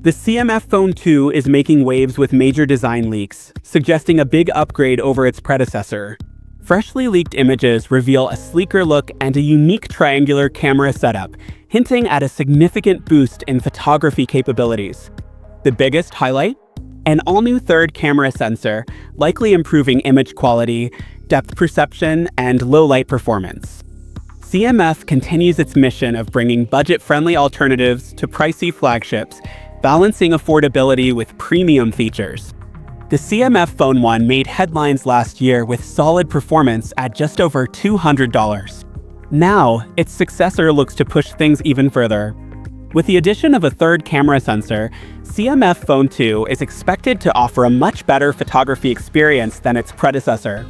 The CMF Phone 2 is making waves with major design leaks, suggesting a big upgrade over its predecessor. Freshly leaked images reveal a sleeker look and a unique triangular camera setup, hinting at a significant boost in photography capabilities. The biggest highlight? An all-new third camera sensor, likely improving image quality, depth perception, and low-light performance. CMF continues its mission of bringing budget-friendly alternatives to pricey flagships, balancing affordability with premium features. The CMF Phone 1 made headlines last year with solid performance at just over $200. Now, its successor looks to push things even further. With the addition of a third camera sensor, CMF Phone 2 is expected to offer a much better photography experience than its predecessor.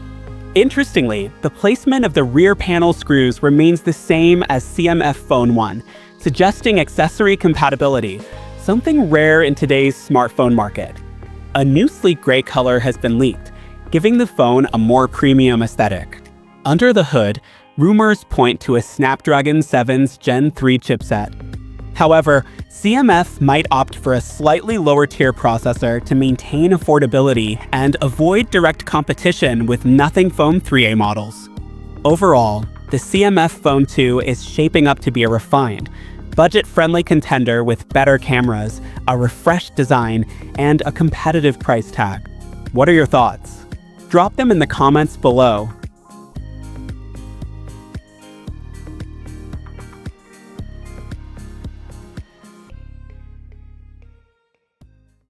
Interestingly, the placement of the rear panel screws remains the same as CMF Phone 1, suggesting accessory compatibility, something rare in today's smartphone market. A new sleek gray color has been leaked, giving the phone a more premium aesthetic. Under the hood, rumors point to a Snapdragon 7's Gen 3 chipset. However, CMF might opt for a slightly lower-tier processor to maintain affordability and avoid direct competition with nothing Phone 3A models. Overall, the CMF Phone 2 is shaping up to be a refined, budget-friendly contender with better cameras, a refreshed design, and a competitive price tag. What are your thoughts? Drop them in the comments below